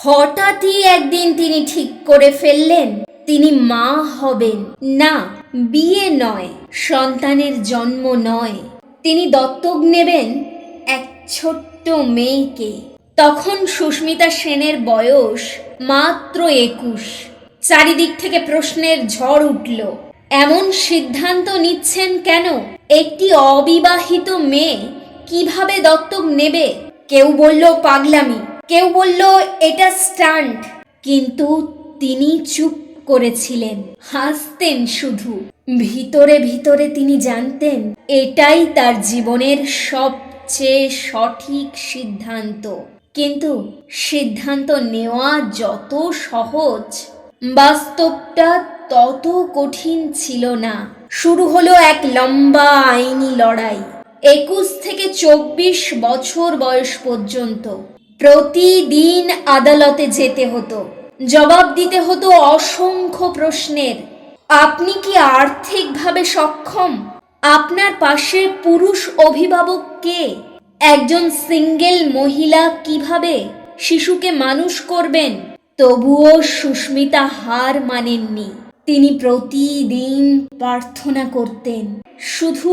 হঠাৎই একদিন তিনি ঠিক করে ফেললেন তিনি মা হবেন না। বিয়ে নয়, সন্তানের জন্ম নয়, তিনি দত্তক নেবেন এক ছোট্ট মেয়েকে। তখন সুস্মিতা সেনের বয়স মাত্র 21। চারিদিক থেকে প্রশ্নের ঝড় উঠল। এমন সিদ্ধান্ত নিচ্ছেন কেন? একটি অবিবাহিত মেয়ে কিভাবে দত্তক নেবে? কেউ বলল পাগলামি, কেউ বলল এটা স্টান্ট, কিন্তু তিনি চুপ করেছিলেন, হাসতেন শুধু। ভিতরে ভিতরে তিনি জানতেন এটাই তার জীবনের সবচেয়ে সঠিক সিদ্ধান্ত। কিন্তু সিদ্ধান্ত নেওয়া যত সহজ, বাস্তবটা তত কঠিন ছিল না। শুরু হলো এক লম্বা আইনি লড়াই। 21 থেকে 24 বছর বয়স পর্যন্ত প্রতিদিন আদালতে যেতে হতো, জবাব দিতে হতো অসংখ্য প্রশ্নের। আপনি কি আর্থিকভাবে সক্ষম? আপনার পাশে পুরুষ অভিভাবক কে? একজন সিঙ্গেল মহিলা কিভাবে শিশুকে মানুষ করবেন? তবুও সুস্মিতা হার মানেননি। তিনি প্রতিদিন প্রার্থনা করতেন, শুধু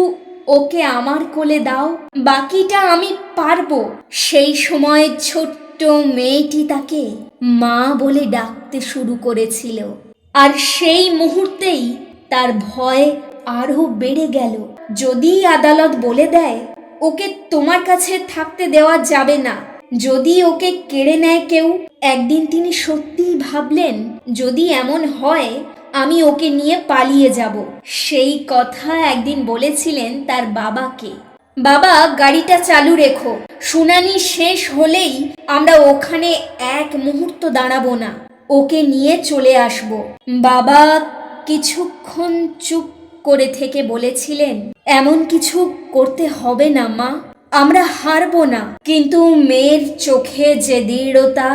ওকে আমার কোলে দাও, বাকিটা আমি পারবো। সেই সময় ছোট্ট মেয়েটি তাকে মা বলে ডাকতে শুরু করেছিল। আর সেই মুহূর্তেই তার ভয় আরো বেড়ে গেল। যদি আদালত বলে দেয় ওকে তোমার কাছে থাকতে দেওয়া যাবে না, যদি ওকে কেড়ে নেয় কেউ। একদিন তিনি সত্যিই ভাবলেন, যদি এমন হয় আমি ওকে নিয়ে পালিয়ে যাব। সেই কথা একদিন বলেছিলেন তার বাবাকে। বাবা, গাড়িটা চালু রেখো, শুনানি শেষ হলেই আমরা ওখানে এক মুহূর্ত দাঁড়াবো না, ওকে নিয়ে চলে আসব। বাবা কিছুক্ষণ চুপ করে থেকে বলেছিলেন, এমন কিছু করতে হবে না মা, আমরা হারবো না। কিন্তু মেয়ের চোখে যে দৃঢ়তা,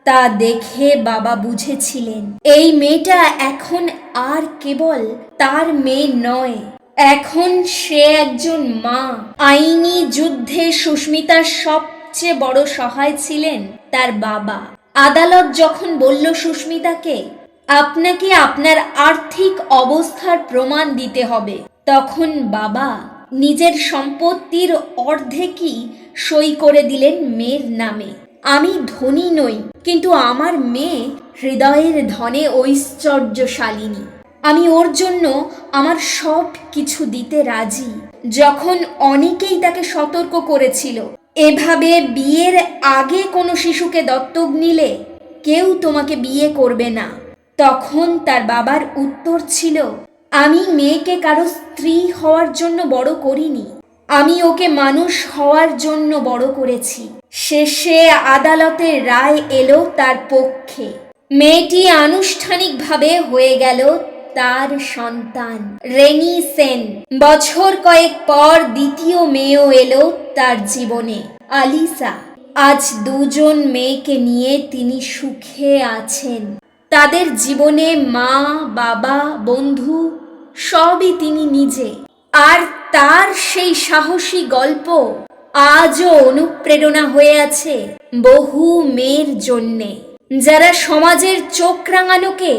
তা দেখে বাবা বুঝেছিলেন এই মেয়েটা এখন আর কেবল তার মেয়ে নয়, এখন সে একজন মা। আইনি যুদ্ধে সুস্মিতার সবচেয়ে বড় সহায় ছিলেন তার বাবা। আদালত যখন বলল সুস্মিতাকে আপনাকে আপনার আর্থিক অবস্থার প্রমাণ দিতে হবে, তখন বাবা নিজের সম্পত্তির অর্ধেকই সই করে দিলেন মেয়ের নামে। আমি ধনী নই, কিন্তু আমার মেয়ে হৃদয়ের ধনে ঐশ্বর্যশালিনী। আমি ওর জন্য আমার সব কিছু দিতে রাজি। যখন অনেকেই তাকে সতর্ক করেছিল, এভাবে বিয়ের আগে কোনো শিশুকে দত্তক নিলে কেউ তোমাকে বিয়ে করবে না, তখন তার বাবার উত্তর ছিল, আমি মেয়েকে কারো স্ত্রী হওয়ার জন্য বড় করিনি, আমি ওকে মানুষ হওয়ার জন্য বড় করেছি। শেষে আদালতের রায় এলো তার পক্ষে। মেয়েটি আনুষ্ঠানিকভাবে হয়ে গেল তার সন্তান রেনি সেন। বছর কয়েক পর দ্বিতীয় মেয়েও এলো তার জীবনে, আলিসা। আজ দুজন মেয়েকে নিয়ে তিনি সুখে আছেন। তাদের জীবনে মা, বাবা, বন্ধু সবই তিনি নিজে। আর তার সেই সাহসী গল্প আজও অনুপ্রেরণা হয়ে আছে বহু মেয়ের জন্যে, যারা সমাজের চোখ রাঙানোকে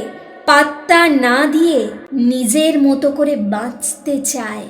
পাত্তা না দিয়ে নিজের মতো করে বাঁচতে চায়।